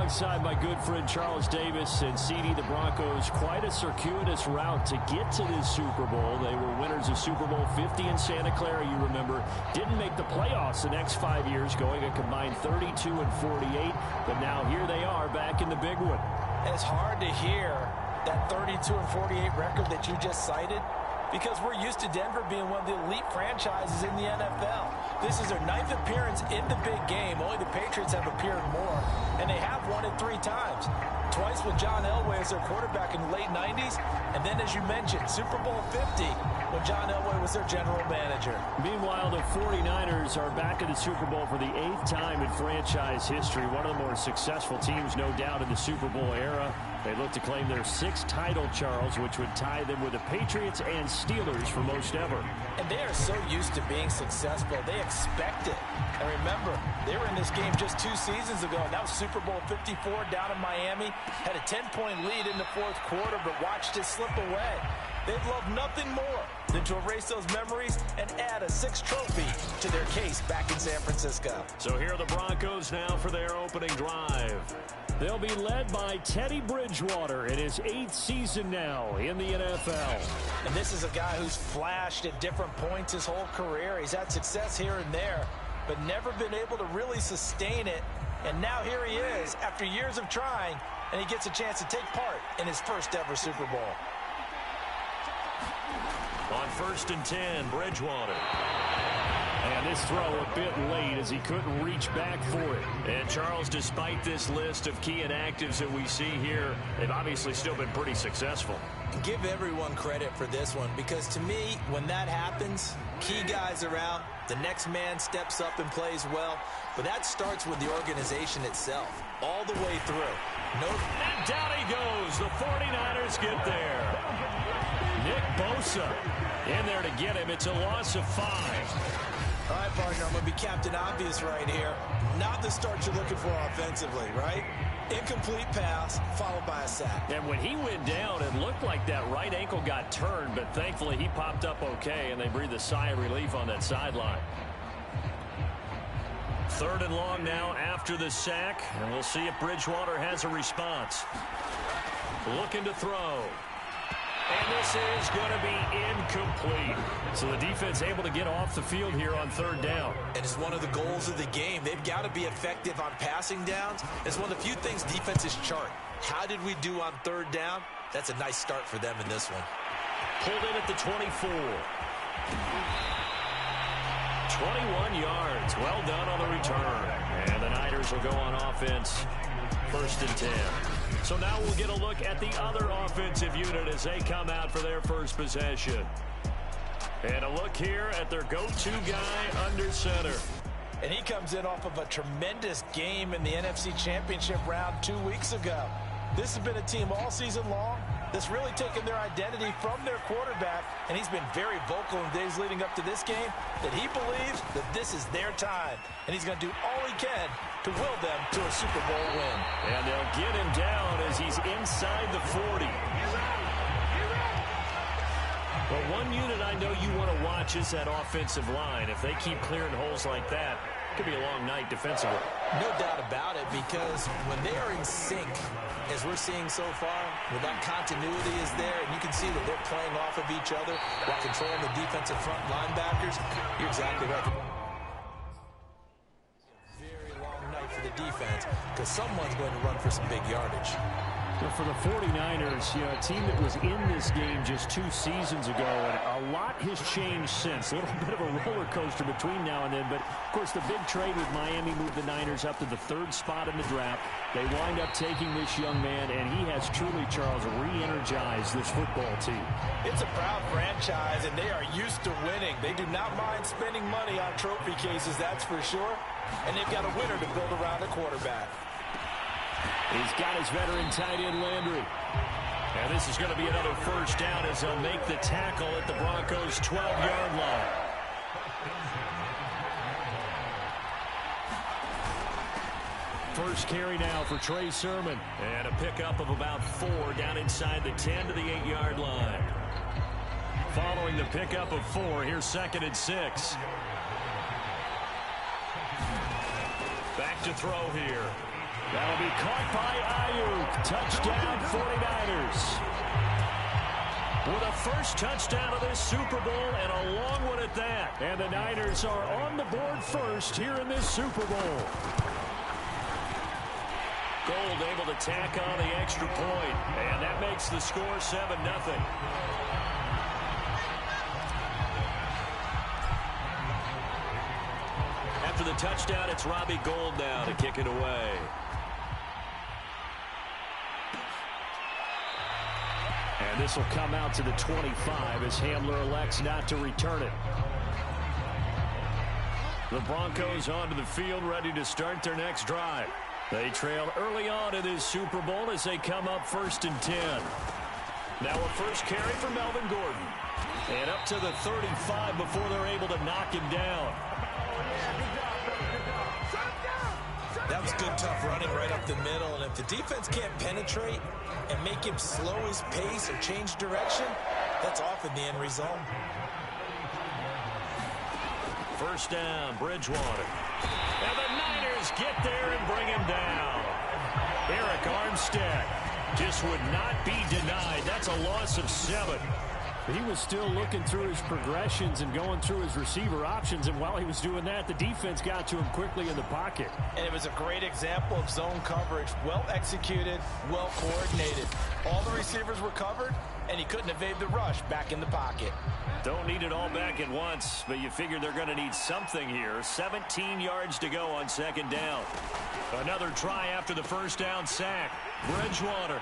alongside my good friend Charles Davis. And CD, the Broncos, quite a circuitous route to get to this Super Bowl. They were winners of Super Bowl 50 in Santa Clara, you remember. Didn't make the playoffs the next 5 years, going a combined 32 and 48. But now here they are back in the big one. It's hard to hear that 32 and 48 record that you just cited, because we're used to Denver being one of the elite franchises in the NFL. This is their 9th appearance in the big game. Only the Patriots have appeared more, and they have won it 3 times. Twice with John Elway as their quarterback in the late 90s, and then, as you mentioned, Super Bowl 50 when John Elway was their general manager. Meanwhile, the 49ers are back in the Super Bowl for the 8th time in franchise history. One of the more successful teams, no doubt, in the Super Bowl era. They look to claim their 6th title, Charles, which would tie them with the Patriots and Steelers for most ever. And they are so used to being successful. They expect it. And remember, they were in this game just 2 seasons ago. That was Super Bowl 54 down in Miami. Had a 10-point lead in the 4th quarter, but watched it slip away. They'd love nothing more than to erase those memories and add a 6th trophy to their case back in San Francisco. So here are the Broncos now for their opening drive. They'll be led by Teddy Bridgewater in his 8th season now in the NFL. And this is a guy who's flashed at different points his whole career. He's had success here and there, but never been able to really sustain it. And now here he is after years of trying, and he gets a chance to take part in his first ever Super Bowl. On 1st and 10, Bridgewater. And this throw a bit late as he couldn't reach back for it. And Charles, despite this list of key inactives that we see here, they've obviously still been pretty successful. Give everyone credit for this one, because to me, when that happens, key guys are out, the next man steps up and plays well, but that starts with the organization itself, all the way through. And down he goes. The 49ers get there. Nick Bosa in there to get him. It's a loss of 5. All right, partner, I'm going to be Captain Obvious right here. Not the start you're looking for offensively, right? Incomplete pass, followed by a sack. And when he went down, it looked like that right ankle got turned, but thankfully he popped up okay, and they breathed a sigh of relief on that sideline. 3rd and long now after the sack, and we'll see if Bridgewater has a response. Looking to throw. And this is going to be incomplete. So the defense able to get off the field here on 3rd down. And it's one of the goals of the game. They've got to be effective on passing downs. It's one of the few things defenses chart. How did we do on 3rd down? That's a nice start for them in this one. Pulled in at the 24. 21 yards. Well done on the return. And the Niners will go on offense. 1st and 10. So now we'll get a look at the other offensive unit as they come out for their first possession. And a look here at their go-to guy under center. And he comes in off of a tremendous game in the NFC Championship round 2 weeks ago. This has been a team all season long that's really taken their identity from their quarterback, and he's been very vocal in days leading up to this game that he believes that this is their time, and he's going to do all he can to will them to a Super Bowl win. And they'll get him down as he's inside the 40. But one unit I know you want to watch is that offensive line. If they keep clearing holes like that, it could be a long night defensively. No doubt about it, because when they are in sync, as we're seeing so far, when that continuity is there, and you can see that they're playing off of each other while controlling the defensive front linebackers, you're exactly right. Very long night for the defense, because someone's going to run for some big yardage. Well, for the 49ers, a team that was in this game just 2 seasons ago, and a lot has changed since. A little bit of a roller coaster between now and then, but of course the big trade with Miami moved the Niners up to the 3rd spot in the draft. They wind up taking this young man, and he has truly, Charles, re-energized this football team. It's a proud franchise, and they are used to winning. They do not mind spending money on trophy cases, that's for sure, and they've got a winner to build around a quarterback. He's got his veteran tight end, Landry. And this is going to be another 1st down as they'll make the tackle at the Broncos' 12-yard line. First carry now for Trey Sermon. And a pickup of about 4 down inside the 10 to the 8-yard line. Following the pickup of 4, here's 2nd and 6. Back to throw here. That'll be caught by Ayuk. Touchdown, 49ers. With a first touchdown of this Super Bowl, and a long one at that. And the Niners are on the board first here in this Super Bowl. Gold able to tack on the extra point, and that makes the score 7-0. After the touchdown, it's Robbie Gould now to kick it away. And this will come out to the 25 as Hamler elects not to return it. The Broncos onto the field, ready to start their next drive. They trail early on in this Super Bowl as they come up 1st and 10. Now a first carry for Melvin Gordon. And up to the 35 before they're able to knock him down. That was good, tough running right up the middle. And if the defense can't penetrate and make him slow his pace or change direction, that's often the end result. First down, Bridgewater. And the Niners get there and bring him down. Eric Armstead just would not be denied. That's a loss of 7. He was still looking through his progressions and going through his receiver options, and while he was doing that, the defense got to him quickly in the pocket. And it was a great example of zone coverage. Well executed, well coordinated. All the receivers were covered, and he couldn't evade the rush back in the pocket. Don't need it all back at once, but you figure they're going to need something here. 17 yards to go on 2nd down. Another try after the first down sack. Bridgewater.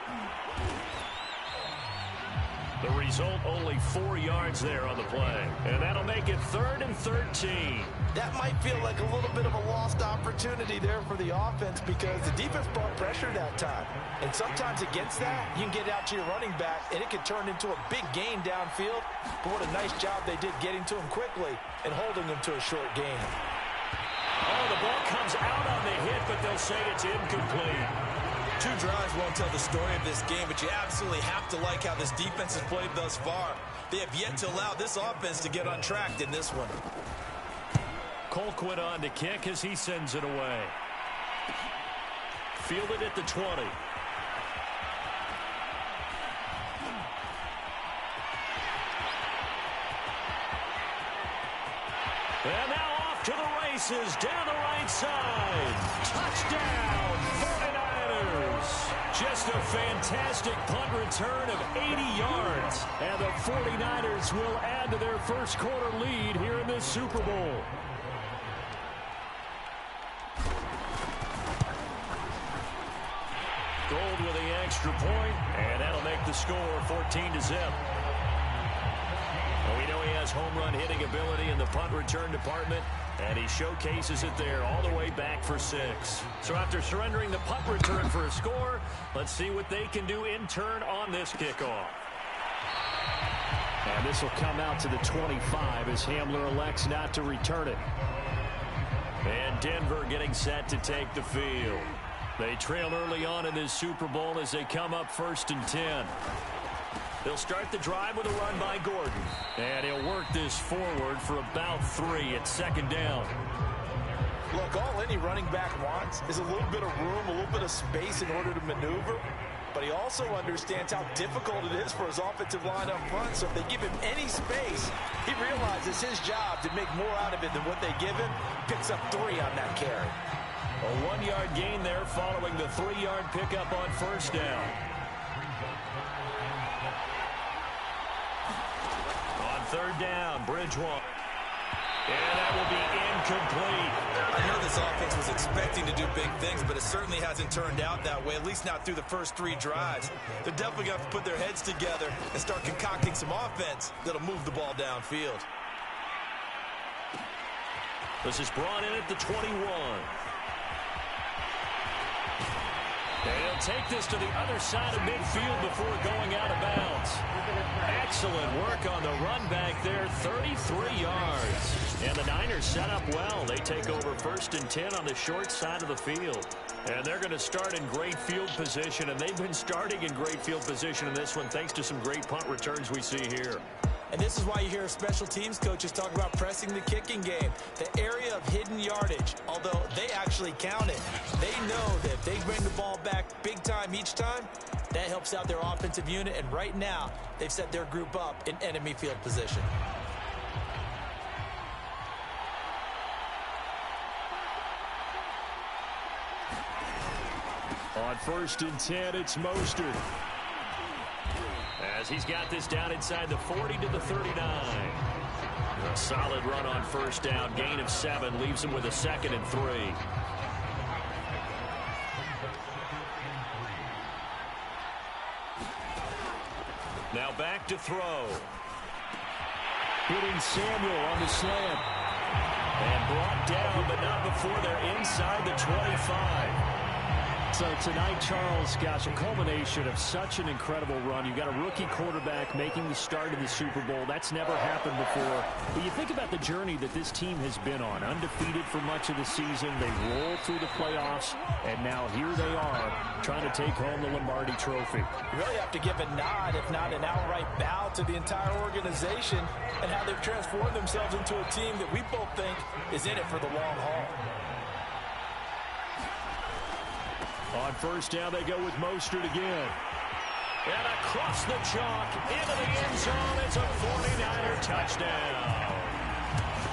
The result, only 4 yards there on the play. And that'll make it 3rd and 13. That might feel like a little bit of a lost opportunity there for the offense because the defense brought pressure that time. And sometimes against that, you can get out to your running back, and it can turn into a big gain downfield. But what a nice job they did getting to him quickly and holding him to a short gain. Oh, the ball comes out on the hit, but they'll say it's incomplete. 2 drives won't tell the story of this game, but you absolutely have to like how this defense has played thus far. They have yet to allow this offense to get untracked in this one. Colquitt on to kick as he sends it away. Fielded at the 20. And now off to the races down the right side. Touchdown, 49ers. Just a fantastic punt return of 80 yards. And the 49ers will add to their first quarter lead here in this Super Bowl. Gould with the extra point, and that'll make the score 14-0. Well, we know he has home run hitting ability in the punt return department, and he showcases it there all the way back for 6. So after surrendering the punt return for a score, let's see what they can do in turn on this kickoff. And this will come out to the 25 as Hamler elects not to return it. And Denver getting set to take the field. They trail early on in this Super Bowl as they come up 1st and 10. They'll start the drive with a run by Gordon. And he'll work this forward for about 3 at 2nd down. Look, all any running back wants is a little bit of room, a little bit of space in order to maneuver. But he also understands how difficult it is for his offensive line up front. So if they give him any space, he realizes his job to make more out of it than what they give him. Picks up 3 on that carry. A 1-yard gain there following the 3-yard pickup on 1st down. On 3rd down, Bridgewater. And that will be incomplete. I know this offense was expecting to do big things, but it certainly hasn't turned out that way, at least not through the first 3 drives. They're definitely going to have to put their heads together and start concocting some offense that'll move the ball downfield. This is brought in at the 21. They'll take this to the other side of midfield before going out of bounds. Excellent work on the run back there, 33 yards. And the Niners set up well. They take over 1st and 10 on the short side of the field. And they're going to start in great field position, and they've been starting in great field position in this one thanks to some great punt returns we see here. And this is why you hear special teams coaches talk about pressing the kicking game, the area of hidden yardage. Although they actually count it, they know that if they bring the ball back big time each time, that helps out their offensive unit. And right now, they've set their group up in enemy field position. On 1st and 10, it's Mostert. As he's got this down inside the 40 to the 39. A solid run on 1st down. Gain of 7 leaves him with a 2nd and 3. Now back to throw. Hitting Samuel on the slant. And brought down, but not before they're inside the 25. So tonight, Charles, gosh, a culmination of such an incredible run. You've got a rookie quarterback making the start of the Super Bowl. That's never happened before. But you think about the journey that this team has been on. Undefeated for much of the season. They rolled through the playoffs, and now here they are trying to take home the Lombardi Trophy. You really have to give a nod, if not an outright bow, to the entire organization and how they've transformed themselves into a team that we both think is in it for the long haul. On 1st down, they go with Mostert again. And across the chalk, into the end zone, it's a 49er touchdown.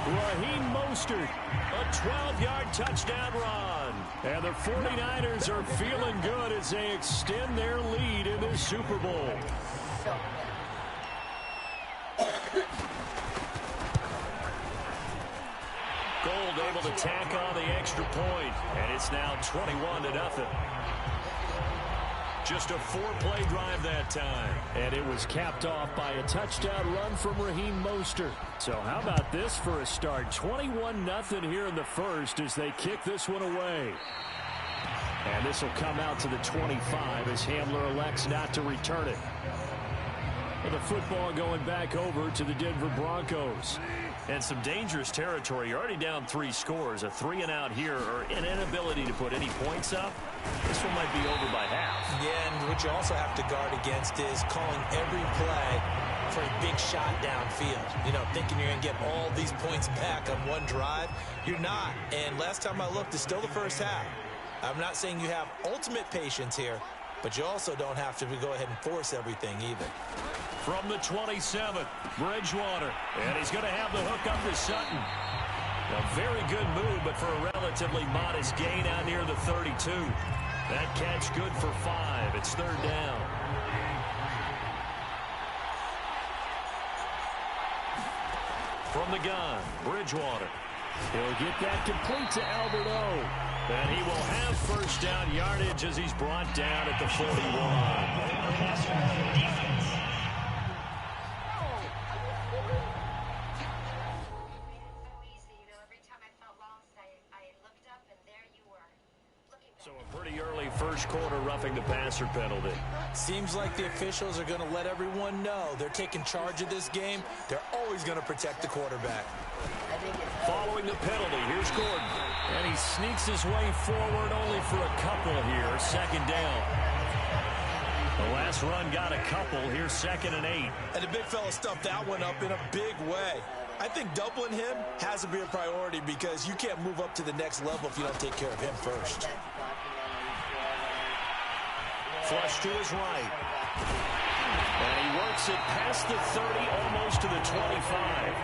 Raheem Mostert, a 12-yard touchdown run. And the 49ers are feeling good as they extend their lead in this Super Bowl. Gold able to tack on the extra point, and it's now 21-0. Just a 4-play drive that time. And it was capped off by a touchdown run from Raheem Mostert. So how about this for a start? 21-0 here in the first as they kick this one away. And this will come out to the 25 as Hamler elects not to return it. And the football going back over to the Denver Broncos. And some dangerous territory. You're already down 3 scores. A 3-and-out here, or an inability to put any points up. This one might be over by half. Yeah, and what you also have to guard against is calling every play for a big shot downfield. You know, thinking you're going to get all these points back on one drive. You're not. And last time I looked, it's still the first half. I'm not saying you have ultimate patience here, but you also don't have to go ahead and force everything either. From the 27, Bridgewater. And he's going to have the hook up to Sutton. A very good move, but for a relatively modest gain out near the 32. That catch good for 5. It's 3rd down. From the gun, Bridgewater. He'll get that complete to Albert O. And he will have 1st down yardage as he's brought down at the 41. So a pretty early first quarter roughing the passer penalty. Seems like the officials are going to let everyone know they're taking charge of this game. They're always going to protect the quarterback. Following the penalty, here's Gordon. And he sneaks his way forward only for a couple here. 2nd down. The last run got a couple. Here's 2nd and 8. And the big fella stuffed that one up in a big way. I think doubling him has to be a priority because you can't move up to the next level if you don't take care of him first. Flush to his right. And he works it past the 30, almost to the 25.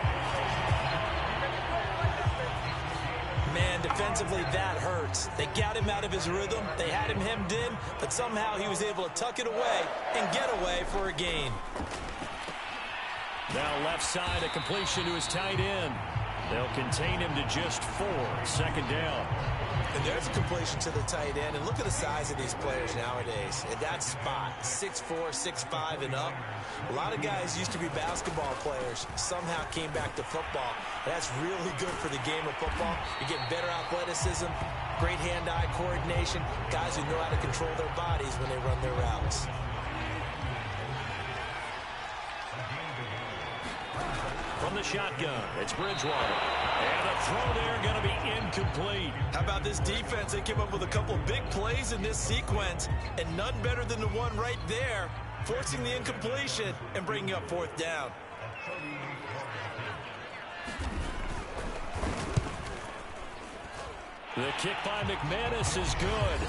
Man, defensively, that hurts. They got him out of his rhythm. They had him hemmed in, but somehow he was able to tuck it away and get away for a gain. Now left side, a completion to his tight end. They'll contain him to just 4. 2nd down. And there's a completion to the tight end. And look at the size of these players nowadays. At that spot, 6'4", 6'5", and up. A lot of guys used to be basketball players, somehow came back to football. And that's really good for the game of football. You're getting better athleticism, great hand-eye coordination, guys who know how to control their bodies when they run their routes. From the shotgun, it's Bridgewater. And the throw there going to be incomplete. How about this defense? They came up with a couple big plays in this sequence, and none better than the one right there, forcing the incompletion and bringing up 4th down. The kick by McManus is good.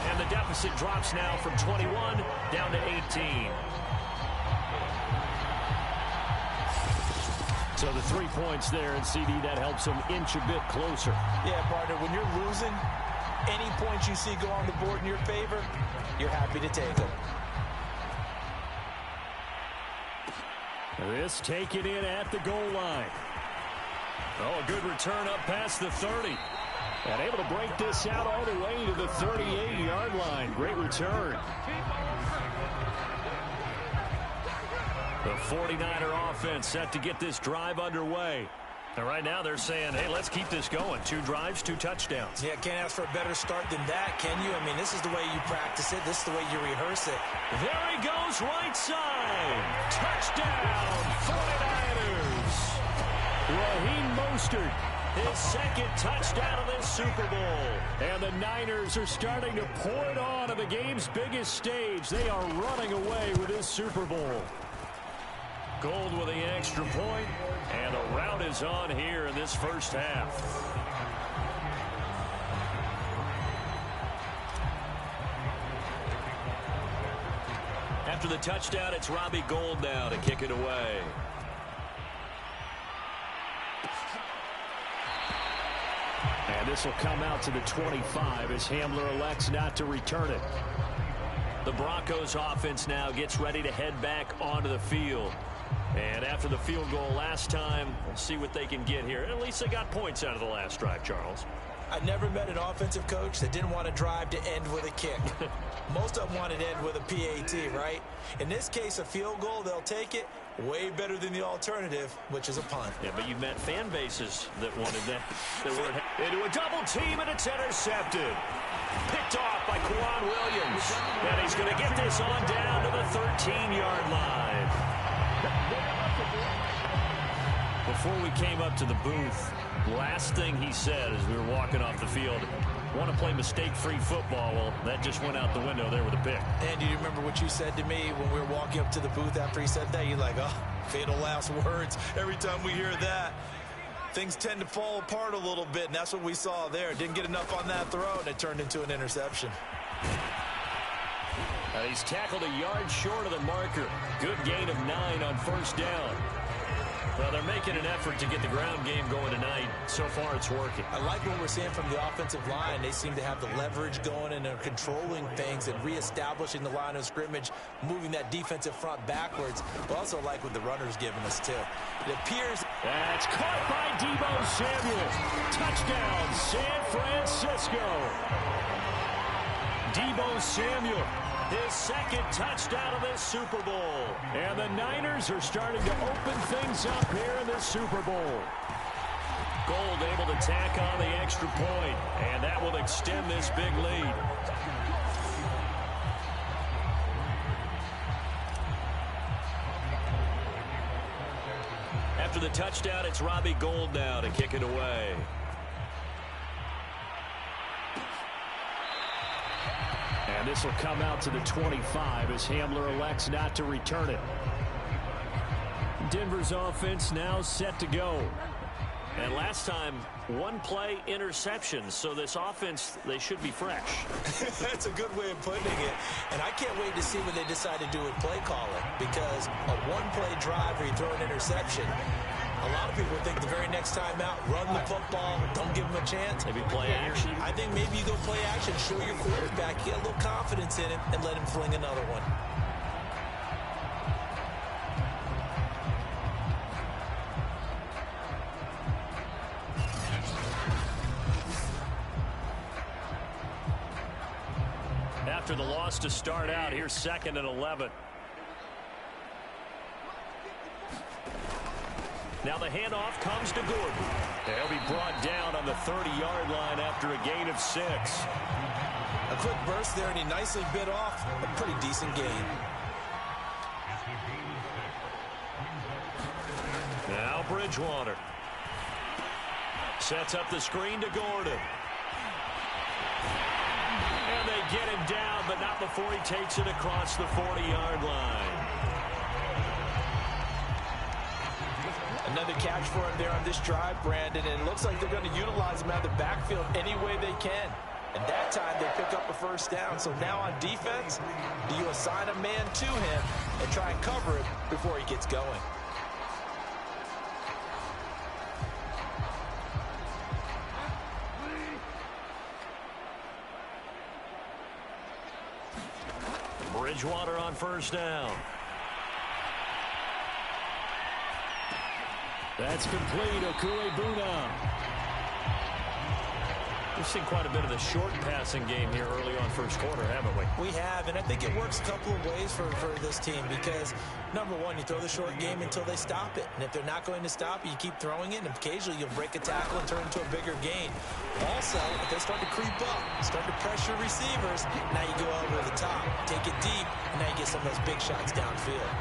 And the deficit drops now from 21 down to 18. So the 3 points there, and CD, that helps them inch a bit closer. Yeah, partner, when you're losing, any points you see go on the board in your favor, you're happy to take them. This taken in at the goal line. Oh, a good return up past the 30. And able to break this out all the way to the 38-yard line. Great return. The 49er offense set to get this drive underway. And right now they're saying, hey, let's keep this going. 2 drives, 2 touchdowns. Yeah, can't ask for a better start than that, can you? I mean, this is the way you practice it. This is the way you rehearse it. There he goes, right side. Touchdown, 49ers. Raheem Mostert, his second touchdown of this Super Bowl. And the Niners are starting to pour it on the game's biggest stage. They are running away with this Super Bowl. Gold with the extra point, and a rout is on here in this first half. After the touchdown, it's Robbie Gould now to kick it away. And this will come out to the 25 as Hamler elects not to return it. The Broncos offense now gets ready to head back onto the field. And after the field goal last time, we'll see what they can get here. At least they got points out of the last drive, Charles. I never met an offensive coach that didn't want to drive to end with a kick. Most of them wanted to end with a PAT, right? In this case, a field goal, they'll take it. Way better than the alternative, which is a punt. Yeah, but you've met fan bases that wanted that. That were into a double team, and it's intercepted. Picked off by Quan Williams. And he's going to get this on down to the 13-yard line. Before we came up to the booth, last thing he said as we were walking off the field, want to play mistake-free football. Well, that just went out the window there with a pick. And do you remember what you said to me when we were walking up to the booth after he said that? You're like, oh, fatal last words. Every time we hear that, things tend to fall apart a little bit, and that's what we saw there. Didn't get enough on that throw, and it turned into an interception. He's tackled a yard short of the marker. Good gain of 9 on first down. Well, they're making an effort to get the ground game going tonight. So far, it's working. I like what we're seeing from the offensive line. They seem to have the leverage going, and they're controlling things and reestablishing the line of scrimmage, moving that defensive front backwards. But also like what the runner's giving us, too. It appears... That's caught by Deebo Samuel. Touchdown, San Francisco. Deebo Samuel. His second touchdown of this Super Bowl. And the Niners are starting to open things up here in this Super Bowl. Gould able to tack on the extra point, and that will extend this big lead. After the touchdown, it's Robbie Gould now to kick it away. And this will come out to the 25 as Hamler elects not to return it. Denver's offense now set to go. And last time, 1 play interception. So this offense, they should be fresh. That's a good way of putting it. And I can't wait to see what they decide to do with play calling. Because a 1-play drive where you throw an interception, a lot of people think the very next time out, run the football, don't give them a chance. Maybe play action. I think maybe you go play action, show your quarterback, get a little confidence in him, and let him fling another one. After the loss to start out, here's 2nd and 11. Now the handoff comes to Gordon. They'll be brought down on the 30-yard line after a gain of 6. A quick burst there, and he nicely bit off a pretty decent gain. Now Bridgewater. Sets up the screen to Gordon. And they get him down, but not before he takes it across the 40-yard line. Another catch for him there on this drive, Brandon, and it looks like they're going to utilize him out of the backfield any way they can. And that time they pick up a first down. So now on defense, do you assign a man to him and try and cover it before he gets going? Bridgewater on first down. That's complete. Okuebuna. We've seen quite a bit of the short passing game here early on first quarter, haven't we? We have, and I think it works a couple of ways for this team because, number one, you throw the short game until they stop it. And if they're not going to stop it, you keep throwing it, and occasionally you'll break a tackle and turn it into a bigger gain. Also, if they start to creep up, start to pressure receivers, now you go over the top, take it deep, and now you get some of those big shots downfield.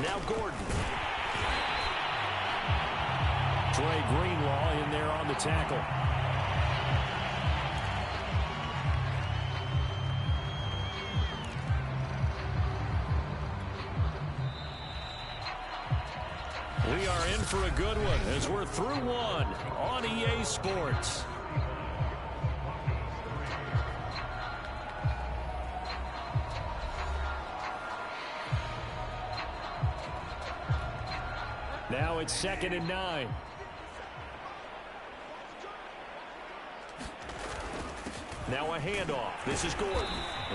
Now Gordon. Trey Greenlaw in there on the tackle. We are in for a good one as we're through one on EA Sports. Now it's 2nd and 9. Now a handoff. This is Gordon.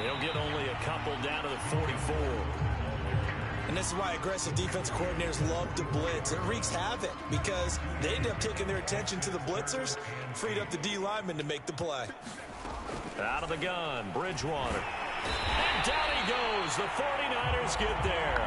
He'll get only a couple down to the 44. And this is why aggressive defense coordinators love to blitz. It wreaks havoc because they end up taking their attention to the blitzers, freed up the D lineman to make the play. Out of the gun, Bridgewater. And down he goes. The 49ers get there.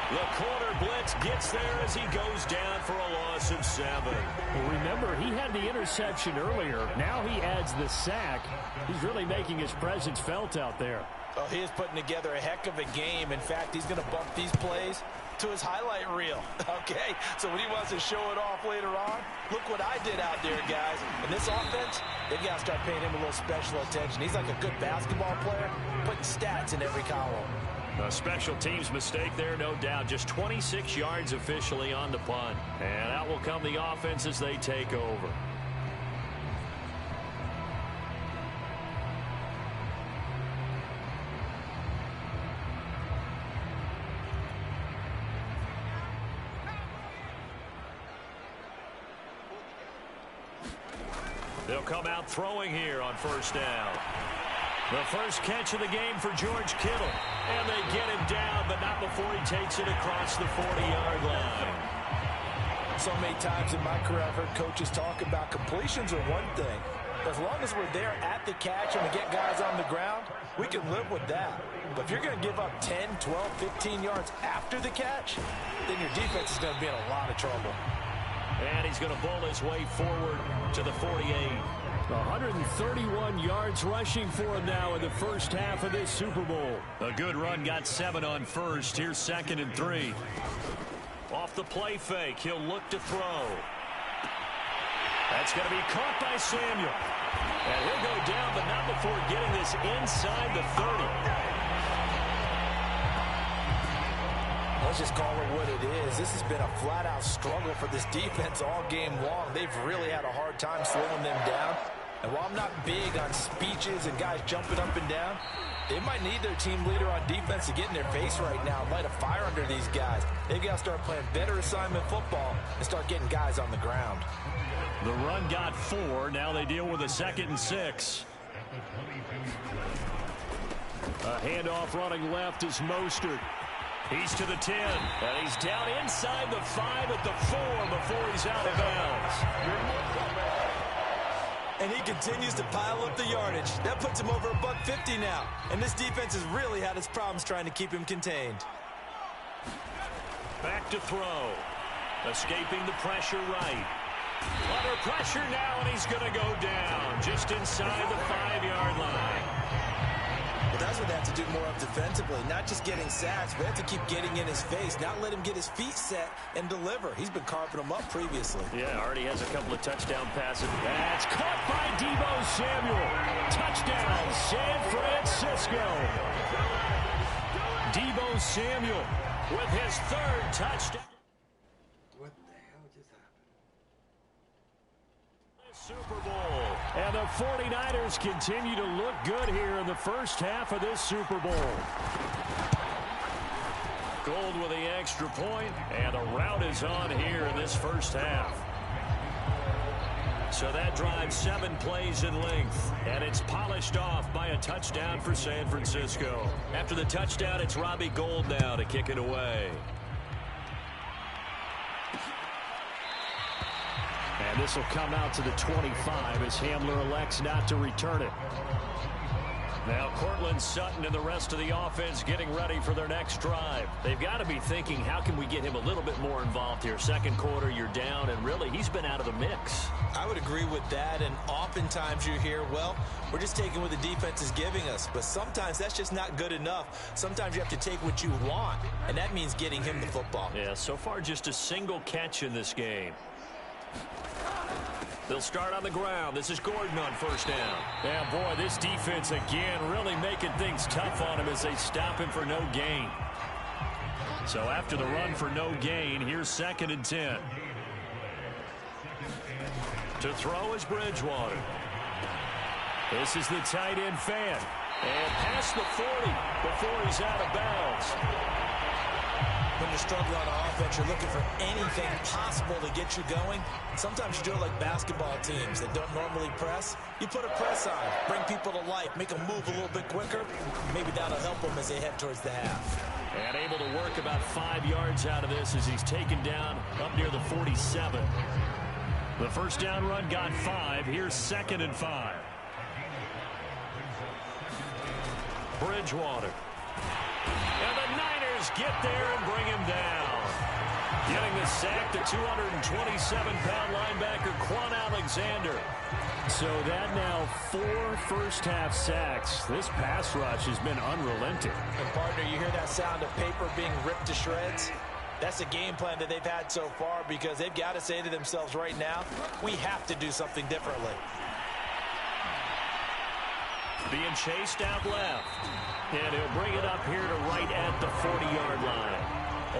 The corner blitz gets there as he goes down for a loss of 7. Well, remember, he had the interception earlier. Now he adds the sack. He's really making his presence felt out there. Oh, he is putting together a heck of a game. In fact, he's going to bump these plays to his highlight reel. Okay, so when he wants to show it off later on, look what I did out there, guys. In this offense, they've got to start paying him a little special attention. He's like a good basketball player, putting stats in every column. A special teams mistake there, no doubt. Just 26 yards officially on the punt. And out will come the offense as they take over. They'll come out throwing here on first down. The first catch of the game for George Kittle. And they get him down, but not before he takes it across the 40-yard line. So many times in my career, I've heard coaches talk about completions are one thing. As long as we're there at the catch and we get guys on the ground, we can live with that. But if you're going to give up 10, 12, 15 yards after the catch, then your defense is going to be in a lot of trouble. And he's going to bowl his way forward to the 48. 131 yards rushing for him now in the first half of this Super Bowl. A good run, got 7 on first. Here's 2nd and 3. Off the play fake, he'll look to throw. That's going to be caught by Samuel. And he'll go down, but not before getting this inside the 30. Let's just call it what it is. This has been a flat-out struggle for this defense all game long. They've really had a hard time slowing them down. And while I'm not big on speeches and guys jumping up and down, they might need their team leader on defense to get in their face right now and light a fire under these guys. They've got to start playing better assignment football and start getting guys on the ground. The run got 4. Now they deal with a 2nd and 6. A handoff running left is Mostert. He's to the 10, and he's down inside the 5 at the 4 before he's out of bounds. And he continues to pile up the yardage. That puts him over $150 now. And this defense has really had its problems trying to keep him contained. Back to throw. Escaping the pressure right. Under pressure now, and he's going to go down just inside the 5-yard line. Well, that's what they have to do more of defensively, not just getting sacks. We have to keep getting in his face, not let him get his feet set and deliver. He's been carving them up previously. Yeah, already has a couple of touchdown passes. That's caught by Deebo Samuel. Touchdown, San Francisco. Deebo Samuel with his third touchdown. What the hell just happened? Super Bowl. And the 49ers continue to look good here in the first half of this Super Bowl. Gold with the extra point, and the route is on here in this first half. So that drives 7 plays in length, and it's polished off by a touchdown for San Francisco. After the touchdown, it's Robbie Gould now to kick it away. And this will come out to the 25 as Hamler elects not to return it. Now Cortland Sutton and the rest of the offense getting ready for their next drive. They've got to be thinking, how can we get him a little bit more involved here? Second quarter, you're down, and really, he's been out of the mix. I would agree with that, and oftentimes you hear, well, we're just taking what the defense is giving us. But sometimes that's just not good enough. Sometimes you have to take what you want, and that means getting him the football. Yeah, so far just a single catch in this game. They'll start on the ground. This is Gordon on first down. Yeah, boy, this defense again really making things tough on him as they stop him for no gain. So after the run for no gain, here's 2nd and 10. To throw is Bridgewater. This is the tight end Fan. And past the 40 before he's out of bounds. When you're struggling on offense, you're looking for anything possible to get you going. Sometimes you do it like basketball teams that don't normally press. You put a press on, bring people to life, make them move a little bit quicker. Maybe that'll help them as they head towards the half. And able to work about 5 yards out of this as he's taken down up near the 47. The first down run got 5. Here's 2nd and 5. Bridgewater. And the Niners get there and bring him down. Getting the sack, the 227-pound linebacker, Quan Alexander. So that now 4 first-half sacks. This pass rush has been unrelenting. And, partner, you hear that sound of paper being ripped to shreds? That's the game plan that they've had so far because they've got to say to themselves right now, we have to do something differently. Being chased out left. And he'll bring it up here to right at the 40-yard line.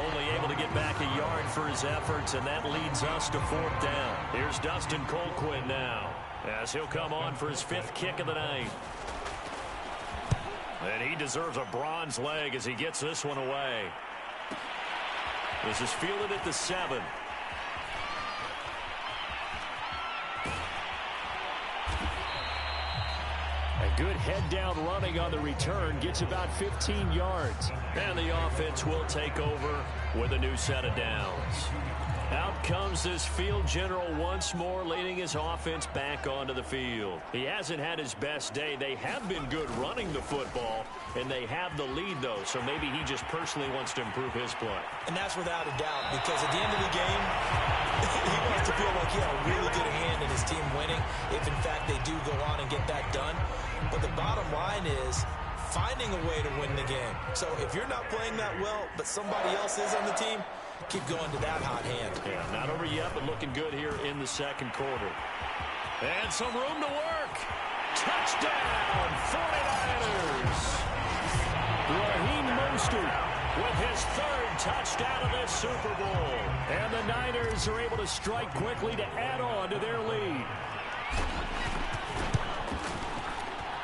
Only able to get back a yard for his efforts, and that leads us to 4th down. Here's Dustin Colquitt now as he'll come on for his 5th kick of the night. And he deserves a bronze leg as he gets this one away. This is fielded at the 7. A good head-down running on the return gets about 15 yards. And the offense will take over with a new set of downs. Out comes this field general once more, leading his offense back onto the field. He hasn't had his best day. They have been good running the football, and they have the lead, though, so maybe he just personally wants to improve his play. And that's without a doubt, because at the end of the game, he wants to feel like he had a really good hand in his team winning, if in fact they do go on and get that done. But the bottom line is finding a way to win the game. So if you're not playing that well, but somebody else is on the team, keep going to that hot hand. Yeah, not over yet, but looking good here in the second quarter. And some room to work. Touchdown, 49ers. Raheem Mostert with his 3rd touchdown of this Super Bowl. And the Niners are able to strike quickly to add on to their lead.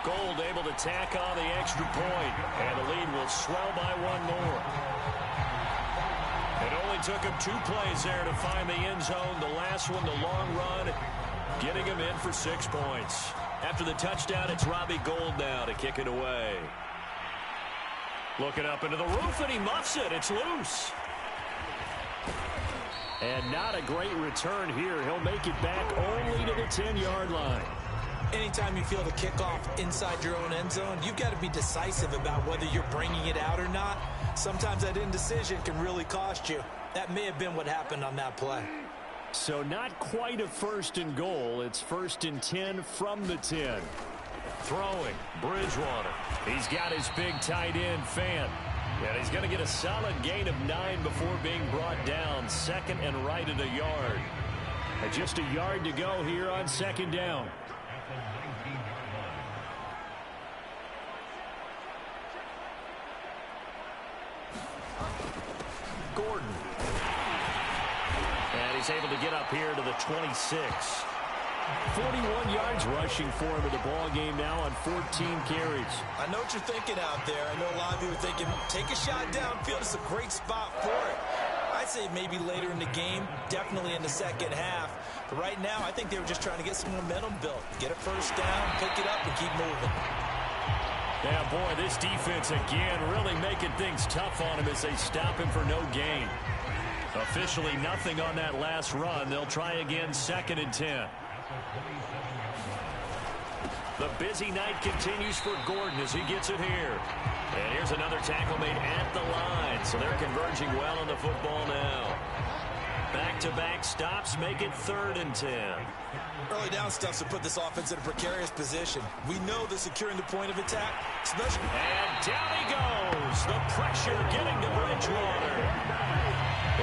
Gould able to tack on the extra point, and the lead will swell by 1 more. It only took him 2 plays there to find the end zone. The last one, the long run, getting him in for 6 points. After the touchdown, it's Robbie Gould now to kick it away. Looking up into the roof, and he muffs it. It's loose. And not a great return here. He'll make it back only to the 10-yard line. Anytime you feel the kickoff inside your own end zone, you've got to be decisive about whether you're bringing it out or not. Sometimes that indecision can really cost you. That may have been what happened on that play. So not quite a 1st and goal. It's 1st and 10 from the 10. Throwing, Bridgewater. He's got his big tight end, Fan. And he's going to get a solid gain of 9 before being brought down. 2nd and right at a yard. And just a yard to go here on 2nd down. Gordon. And he's able to get up here to the 26. 41 yards rushing for him in the ball game now on 14 carries. I know what you're thinking out there. I know a lot of you are thinking, take a shot downfield. It's a great spot for it. I'd say maybe later in the game, definitely in the second half. But right now, I think they were just trying to get some momentum built. Get a first down, pick it up, and keep moving. Yeah, boy, this defense again really making things tough on him as they stop him for no gain. Officially nothing on that last run. They'll try again, 2nd and 10. The busy night continues for Gordon as he gets it here. And here's another tackle made at the line. So they're converging well on the football now. Back-to-back stops make it 3rd and 10. Early down stuff to put this offense in a precarious position. We know they're securing the point of attack, especially... And down he goes. The pressure getting to Bridgewater.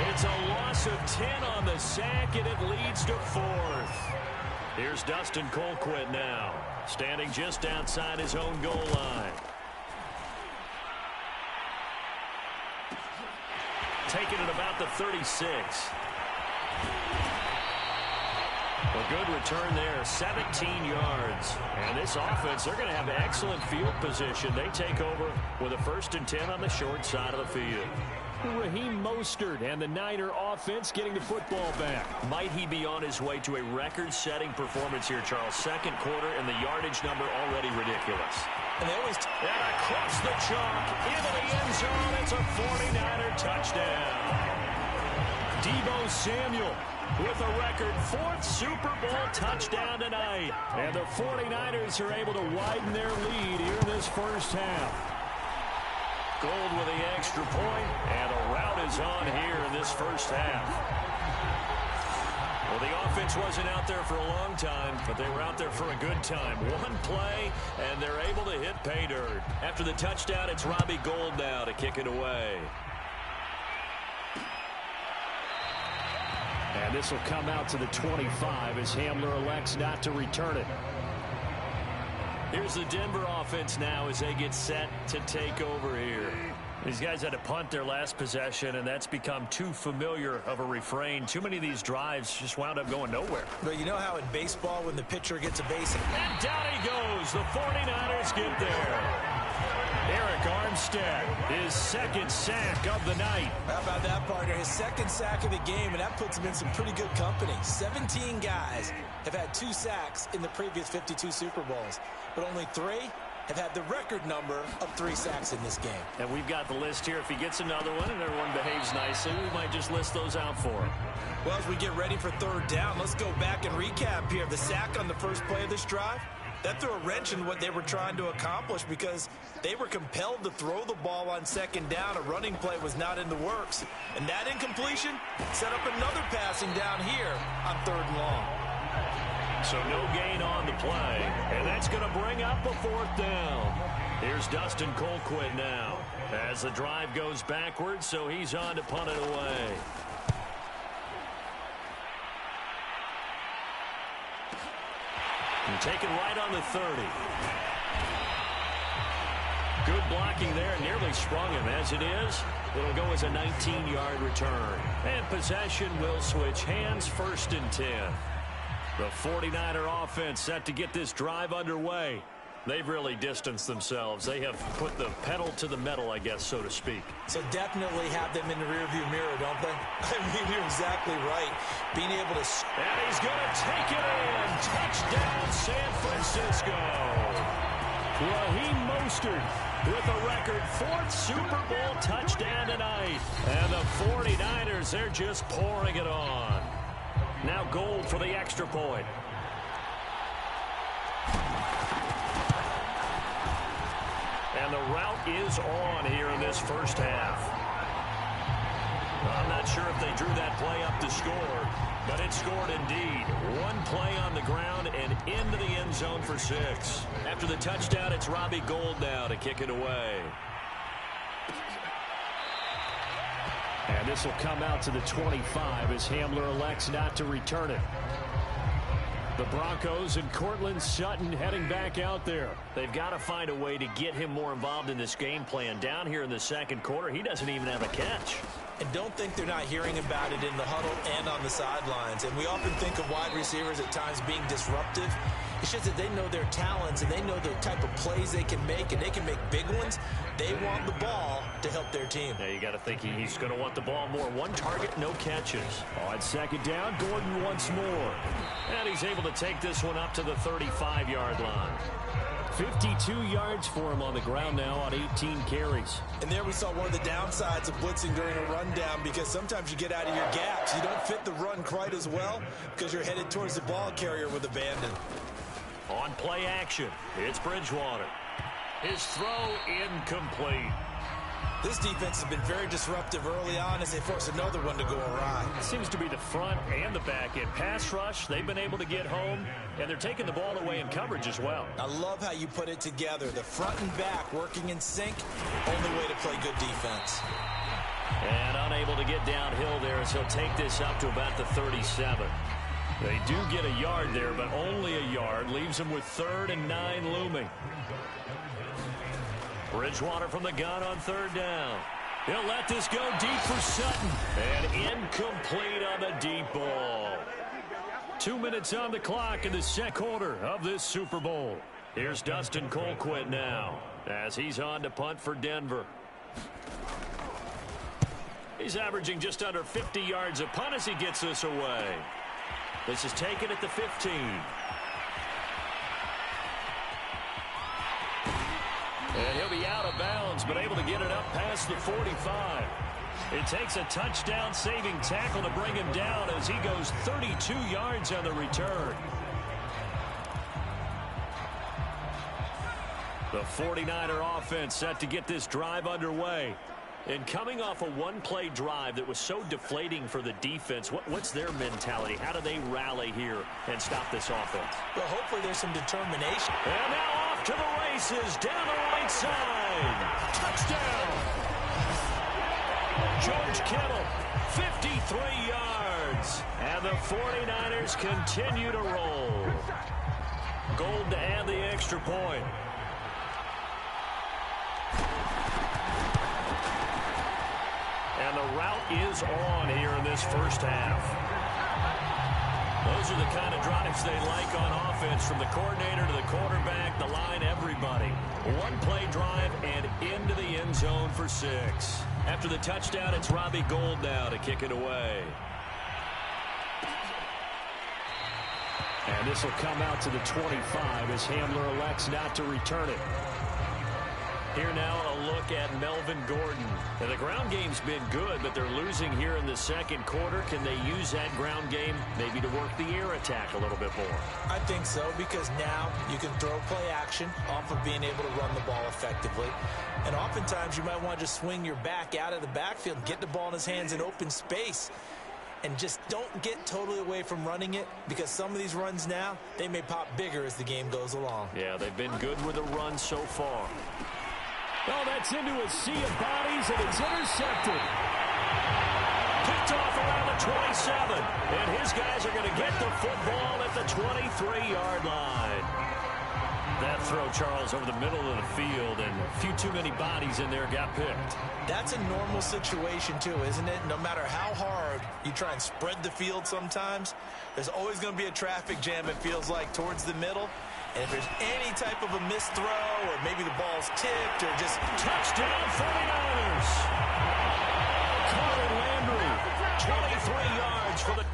It's a loss of 10 on the sack, and it leads to 4th. Here's Dustin Colquitt now, standing just outside his own goal line. Taking it about the 36. A good return there, 17 yards. And this offense, they're going to have excellent field position. They take over with a 1st and 10 on the short side of the field. Raheem Mostert and the Niner offense getting the football back. Might he be on his way to a record-setting performance here, Charles? 2nd quarter, and the yardage number already ridiculous. And they always... And across the chalk, into the end zone, it's a 49er touchdown. Deebo Samuel with a record 4th Super Bowl touchdown tonight. And the 49ers are able to widen their lead here in this first half. Gold with the extra point, and a rout is on here in this first half. Well, the offense wasn't out there for a long time, but they were out there for a good time. One play, and they're able to hit pay dirt. After the touchdown, it's Robbie Gould now to kick it away. And this will come out to the 25 as Hamler elects not to return it. Here's the Denver offense now as they get set to take over here. These guys had to punt their last possession, and that's become too familiar of a refrain. Too many of these drives just wound up going nowhere. But you know how in baseball when the pitcher gets a base... And down he goes. The 49ers get there. Eric Armstead, his 2nd sack of the night. How about that, partner? His 2nd sack of the game, and that puts him in some pretty good company. 17 guys have had 2 sacks in the previous 52 Super Bowls, but only 3 have had the record number of 3 sacks in this game. And we've got the list here. If he gets another one and everyone behaves nicely, we might just list those out for him. Well, as we get ready for 3rd down, let's go back and recap here. The sack on the first play of this drive, that threw a wrench in what they were trying to accomplish because they were compelled to throw the ball on 2nd down. A running play was not in the works. And that incompletion set up another passing down here on 3rd and long. So no gain on the play, and that's going to bring up a 4th down. Here's Dustin Colquitt now as the drive goes backwards, so he's on to punt it away. And taken right on the 30. Good blocking there, nearly sprung him. As it is, it'll go as a 19-yard return. And possession will switch hands, 1st and 10. The 49er offense set to get this drive underway. They've really distanced themselves. They have put the pedal to the metal, I guess, so to speak. So definitely have them in the rearview mirror, don't they? I mean, you're exactly right. Being able to... And he's going to take it in. Touchdown, San Francisco. Raheem Mostert with a record 4th Super Bowl touchdown tonight. And the 49ers, they're just pouring it on. Now Gould for the extra point. And the route is on here in this first half. I'm not sure if they drew that play up to score, but it scored indeed. One play on the ground and into the end zone for 6. After the touchdown, it's Robbie Gould now to kick it away. And this will come out to the 25 as Hamler elects not to return it. The Broncos and Cortland Sutton heading back out there. They've got to find a way to get him more involved in this game plan. Down here in the 2nd quarter, he doesn't even have a catch. and don't think they're not hearing about it in the huddle and on the sidelines. And we often think of wide receivers at times being disruptive. It's just that they know their talents and they know the type of plays they can make, and they can make big ones. They want the ball to help their team. Yeah, you got to think he's going to want the ball more. One target, no catches. On second down, Gordon once more. And he's able to take this one up to the 35-yard line. 52 yards for him on the ground now on 18 carries. And there we saw one of the downsides of blitzing during a rundown, because sometimes you get out of your gaps. You don't fit the run quite as well because you're headed towards the ball carrier with abandon. On play action, it's Bridgewater. His throw incomplete. This defense has been very disruptive early on as they force another one to go awry. It seems to be the front and the back end. Pass rush, they've been able to get home, and they're taking the ball away in coverage as well. I love how you put it together. The front and back working in sync, only way to play good defense. And unable to get downhill there as he'll take this up to about the 37. They do get a yard there, but only a yard. Leaves them with 3rd and 9 looming. Bridgewater from the gun on 3rd down. He'll let this go deep for Sutton. And incomplete on the deep ball. 2 minutes on the clock in the second quarter of this Super Bowl. Here's Dustin Colquitt now as he's on to punt for Denver. He's averaging just under 50 yards a punt as he gets this away. This is taken at the 15. And he'll be out of bounds, but able to get it up past the 45. It takes a touchdown-saving tackle to bring him down as he goes 32 yards on the return. The 49er offense set to get this drive underway. And coming off a one-play drive that was so deflating for the defense, what's their mentality? How do they rally here and stop this offense? Well, hopefully there's some determination. And now off to the races, down the right side. Touchdown! George Kittle, 53 yards. And the 49ers continue to roll. Gold to add the extra point. And the route is on here in this first half. Those are the kind of drives they like on offense, from the coordinator to the quarterback, the line, everybody. One-play drive and into the end zone for 6. After the touchdown, it's Robbie Gould now to kick it away. And this will come out to the 25 as Hamler elects not to return it. Here now a look at Melvin Gordon. Now, the ground game's been good, but they're losing here in the second quarter. Can they use that ground game maybe to work the air attack a little bit more? I think so, because now you can throw play action off of being able to run the ball effectively. And oftentimes you might want to just swing your back out of the backfield, get the ball in his hands in open space, and just don't get totally away from running it, because some of these runs now, they may pop bigger as the game goes along. Yeah, they've been good with the run so far. Oh, that's into a sea of bodies, and it's intercepted. Picked off around the 27. And his guys are going to get the football at the 23-yard line. That throw, Charles, over the middle of the field, and a few too many bodies in there got picked. That's a normal situation, too, isn't it? No matter how hard you try and spread the field sometimes, there's always going to be a traffic jam, it feels like, towards the middle. And if there's any type of a missed throw, or maybe the ball's tipped, or just touchdown 49ers. Carter Landry, 23 yards for the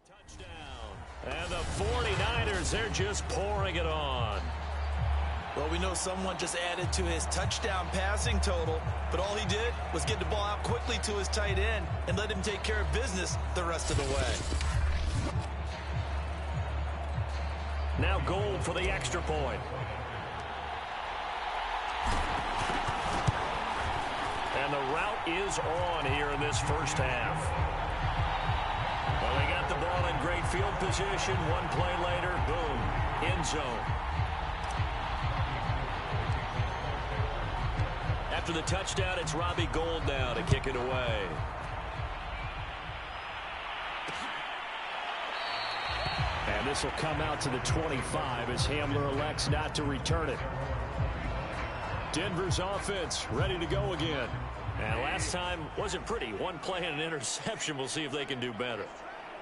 touchdown. And the 49ers, they're just pouring it on. Well, we know someone just added to his touchdown passing total, but all he did was get the ball out quickly to his tight end and let him take care of business the rest of the way. Now Gould for the extra point. And the route is on here in this first half. Well, they got the ball in great field position. One play later, boom, end zone. After the touchdown, it's Robbie Gould now to kick it away. And And this will come out to the 25 as Hamler elects not to return it. Denver's offense ready to go again. And last time wasn't pretty. One play and an interception. We'll see if they can do better.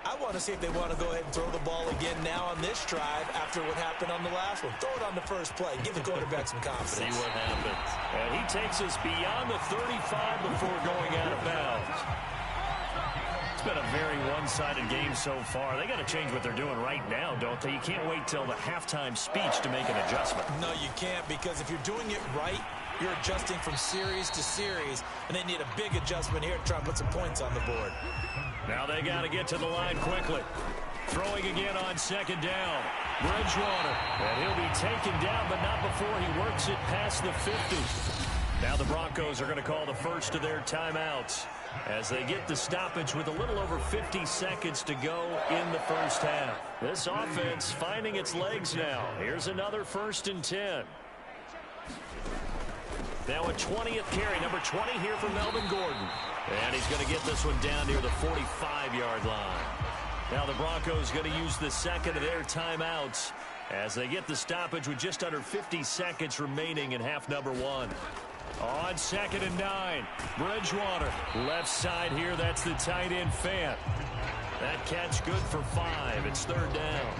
I want to see if they want to go ahead and throw the ball again now on this drive after what happened on the last one. Throw it on the first play. Give the quarterback some confidence. See what happens. And he takes us beyond the 35 before going out of bounds. It's been a very one-sided game so far. They got to change what they're doing right now, don't they? You can't wait till the halftime speech to make an adjustment. No, you can't, because if you're doing it right, you're adjusting from series to series, and they need a big adjustment here to try and put some points on the board. Now they got to get to the line quickly. Throwing again on second down. Bridgewater. And he'll be taken down, but not before he works it past the 50. Now the Broncos are going to call the first of their timeouts as they get the stoppage with a little over 50 seconds to go in the first half. This offense finding its legs now. Here's another 1st and 10. Now a 20th carry, number 20 here for Melvin Gordon. And he's going to get this one down near the 45-yard line. Now the Broncos going to use the second of their timeouts as they get the stoppage with just under 50 seconds remaining in half number 1. On 2nd and 9, Bridgewater. Left side here, that's the tight end Fant. That catch good for 5. It's 3rd down.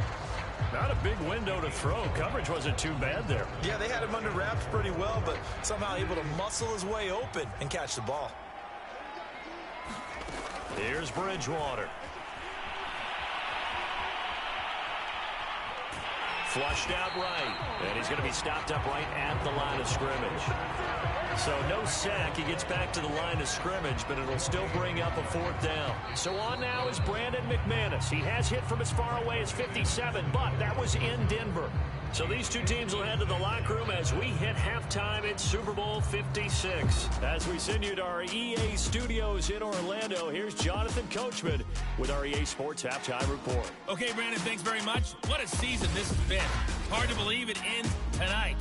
Not a big window to throw. Coverage wasn't too bad there. Yeah, they had him under wraps pretty well, but somehow able to muscle his way open and catch the ball. Here's Bridgewater. Flushed out right. And he's going to be stopped up right at the line of scrimmage. So no sack. He gets back to the line of scrimmage, but it'll still bring up a 4th down. So on now is Brandon McManus. He has hit from as far away as 57, but that was in Denver. So these two teams will head to the locker room as we hit halftime at Super Bowl 56. As we send you to our EA studios in Orlando, here's Jonathan Coachman with our EA Sports Halftime Report. Okay, Brandon, thanks very much. What a season this has been. Hard to believe it ends tonight,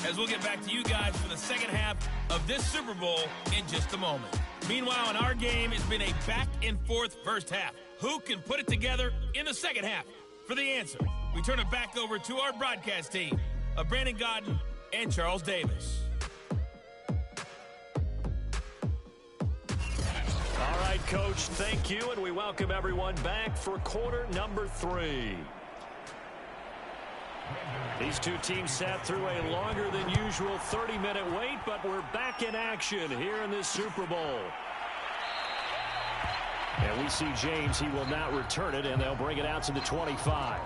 as we'll get back to you guys for the second half of this Super Bowl in just a moment. Meanwhile, in our game, it's been a back-and-forth first half. Who can put it together in the second half? For the answer, we turn it back over to our broadcast team of Brandon Godden and Charles Davis. All right, Coach, thank you, and we welcome everyone back for quarter number 3. These two teams sat through a longer than usual 30-minute wait, but we're back in action here in this Super Bowl. And we see James. He will not return it, and they'll bring it out to the 25.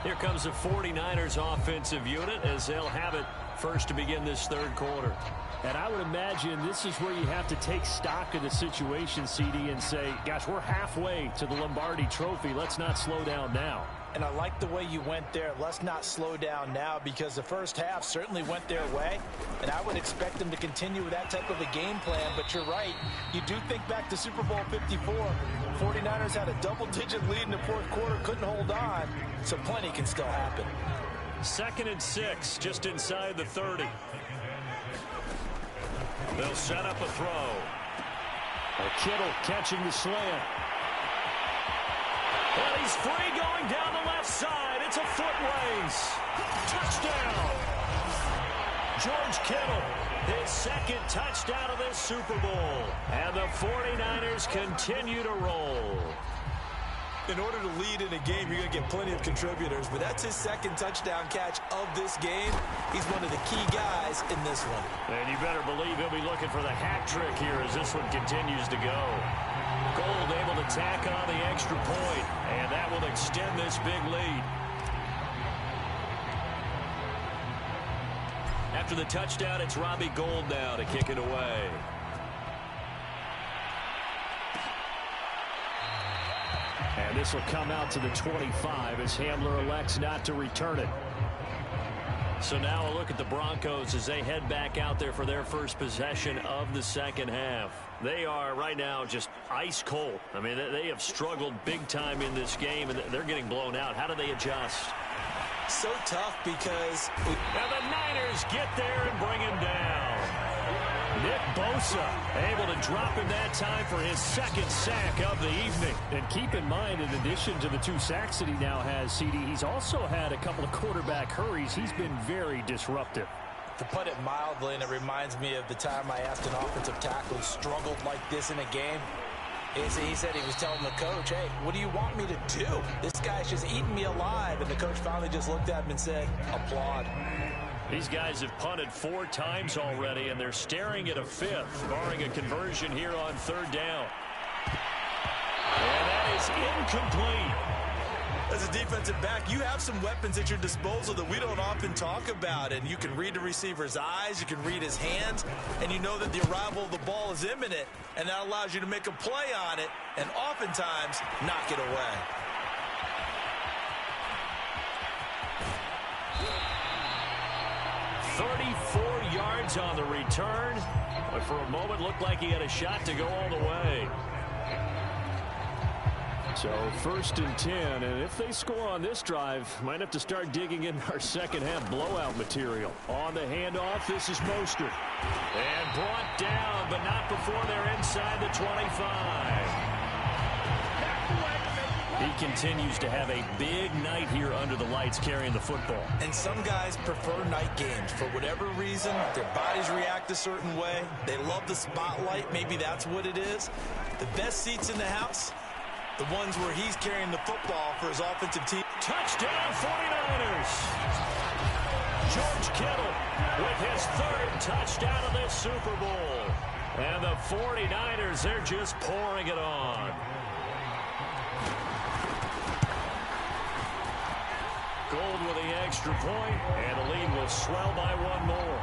Here comes the 49ers offensive unit as they'll have it first to begin this 3rd quarter. And I would imagine this is where you have to take stock of the situation, CD, and say, gosh, we're halfway to the Lombardi Trophy. Let's not slow down now. And I like the way you went there. Let's not slow down now, because the first half certainly went their way. And I would expect them to continue with that type of a game plan. But you're right. You do think back to Super Bowl 54. 49ers had a double-digit lead in the 4th quarter, couldn't hold on. So plenty can still happen. 2nd and 6, just inside the 30. They'll set up a throw. Kittle catching the slant. And he's free going down the left side. It's a foot race. Touchdown. George Kittle, his 2nd touchdown of this Super Bowl. And the 49ers continue to roll. In order to lead in a game, you're going to get plenty of contributors, but that's his 2nd touchdown catch of this game. He's one of the key guys in this one. And you better believe he'll be looking for the hat trick here as this one continues to go. Gold able to tack on the extra point, and that will extend this big lead. After the touchdown, it's Robbie Gould now to kick it away. And this will come out to the 25 as Hamler elects not to return it. So now a look at the Broncos as they head back out there for their first possession of the second half. They are right now just ice cold. I mean, they have struggled big time in this game, and they're getting blown out. How do they adjust? So tough because... Now the Niners get there and bring him down. Nick Bosa able to drop him that time for his second sack of the evening. And keep in mind, in addition to the 2 sacks that he now has, CD, he's also had a couple of quarterback hurries. He's been very disruptive. To put it mildly, and it reminds me of the time I asked an offensive tackle who struggled like this in a game. He said he was telling the coach, hey, what do you want me to do? This guy's just eating me alive. And the coach finally just looked at him and said, applaud. These guys have punted 4 times already, and they're staring at a 5th, barring a conversion here on 3rd down. And that is incomplete. As a defensive back, you have some weapons at your disposal that we don't often talk about. And you can read the receiver's eyes, you can read his hands, and you know that the arrival of the ball is imminent, and that allows you to make a play on it and oftentimes knock it away. "34 yards on the return, but for a moment looked like he had a shot to go all the way. So 1st and 10, and if they score on this drive, might have to start digging in our second half blowout material. On the handoff, this is Mostert. And brought down, but not before they're inside the 25. He continues to have a big night here under the lights carrying the football. And some guys prefer night games. For whatever reason, their bodies react a certain way. They love the spotlight. Maybe that's what it is. The best seats in the house, the ones where he's carrying the football for his offensive team. Touchdown 49ers. George Kittle with his 3rd touchdown of this Super Bowl. And the 49ers, they're just pouring it on. Gold with the extra point, and the lead will swell by 1 more.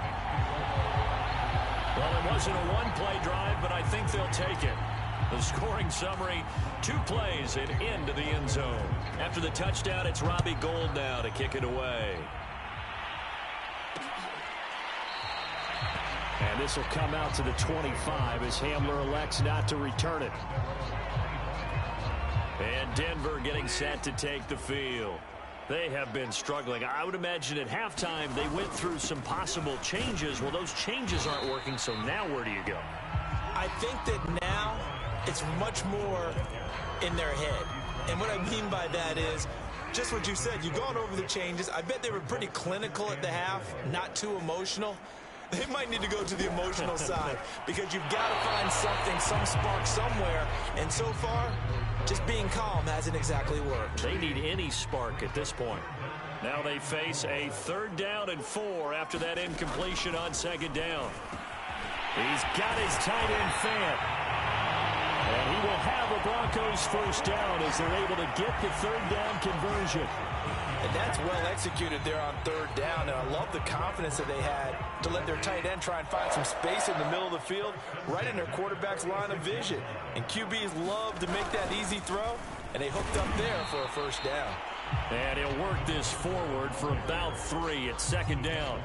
Well, it wasn't a 1-play drive, but I think they'll take it. The scoring summary, 2 plays and into the end zone. After the touchdown, it's Robbie Gould now to kick it away. And this will come out to the 25 as Hamler elects not to return it. And Denver getting set to take the field. They have been struggling. I would imagine at halftime they went through some possible changes. Well, those changes aren't working, so now where do you go? I think that now it's much more in their head. And what I mean by that is just what you said. You've gone over the changes. I bet they were pretty clinical at the half, not too emotional. They might need to go to the emotional side because you've got to find something, some spark somewhere. And so far, just being calm hasn't exactly worked. They need any spark at this point. Now they face a 3rd down and 4 after that incompletion on 2nd down. He's got his tight end Fant. And he will have the Broncos 1st down as they're able to get the 3rd down conversion. And that's well executed there on 3rd down. And I love the confidence that they had to let their tight end try and find some space in the middle of the field, right in their quarterback's line of vision. And QBs love to make that easy throw, and they hooked up there for a 1st down. And he'll work this forward for about 3 at 2nd down.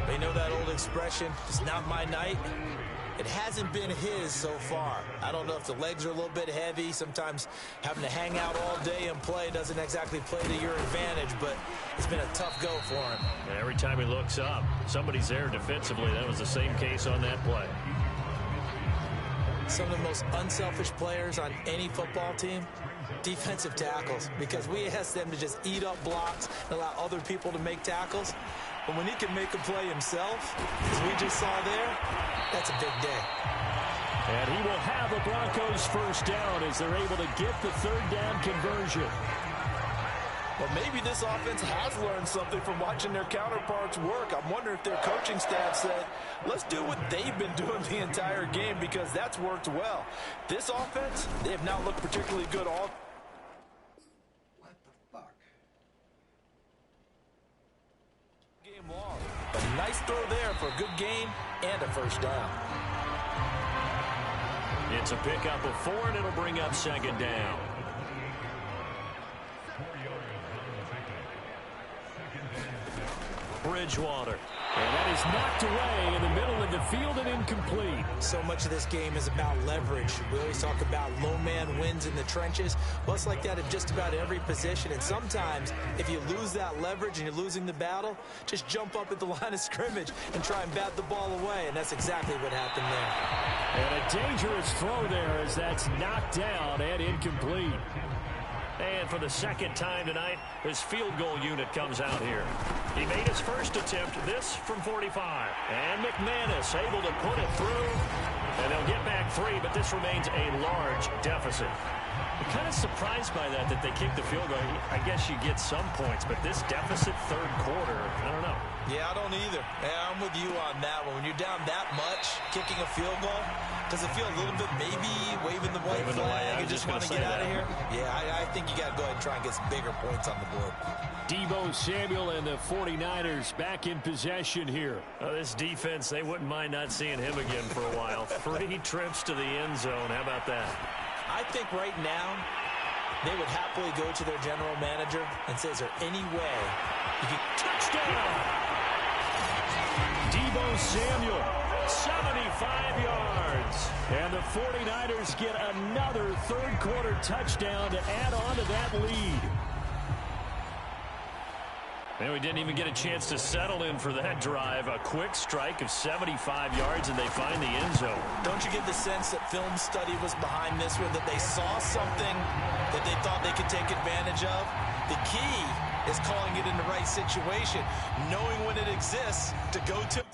They know that old expression, it's not my night. It hasn't been his so far. I don't know if the legs are a little bit heavy. Sometimes having to hang out all day and play doesn't exactly play to your advantage, but it's been a tough go for him. And every time he looks up, somebody's there defensively. That was the same case on that play. Some of the most unselfish players on any football team, defensive tackles, because we ask them to just eat up blocks and allow other people to make tackles. But when he can make a play himself, as we just saw there, that's a big day. And he will have the Broncos 1st down as they're able to get the 3rd down conversion. Well, maybe this offense has learned something from watching their counterparts work. I'm wondering if their coaching staff said, let's do what they've been doing the entire game, because that's worked well. This offense, they have not looked particularly good all game long. But a nice throw there for a good gain and a 1st down. It's a pickup of 4, and it'll bring up 2nd down. Bridgewater. And that is knocked away in the middle of the field and incomplete. So much of this game is about leverage. We always talk about low man wins in the trenches. Well, it's like that in just about every position. And sometimes, if you lose that leverage and you're losing the battle, just jump up at the line of scrimmage and try and bat the ball away. And that's exactly what happened there. And a dangerous throw there as that's knocked down and incomplete. And for the second time tonight, his field goal unit comes out here. He made his first attempt, this from 45. And McManus able to put it through. And they'll get back 3, but this remains a large deficit. I'm kind of surprised by that they kicked the field goal. I guess you get some points, but this deficit third quarter, I don't know. Yeah, I don't either. Yeah, I'm with you on that one. When you're down that much, kicking a field goal, does it feel a little bit maybe waving the white flag and just want to get out of here? Yeah, I think you got to go ahead and try and get some bigger points on the board. Deebo Samuel and the 49ers back in possession here. This defense, they wouldn't mind not seeing him again for a while. 3 trips to the end zone. How about that? I think right now they would happily go to their general manager and say, is there any way you can... Touchdown! Deebo Samuel, 75 yards. And the 49ers get another third quarter touchdown to add on to that lead. And we didn't even get a chance to settle in for that drive. A quick strike of 75 yards, and they find the end zone. Don't you get the sense that film study was behind this one, that they saw something that they thought they could take advantage of? The key is calling it in the right situation, knowing when it exists to go to.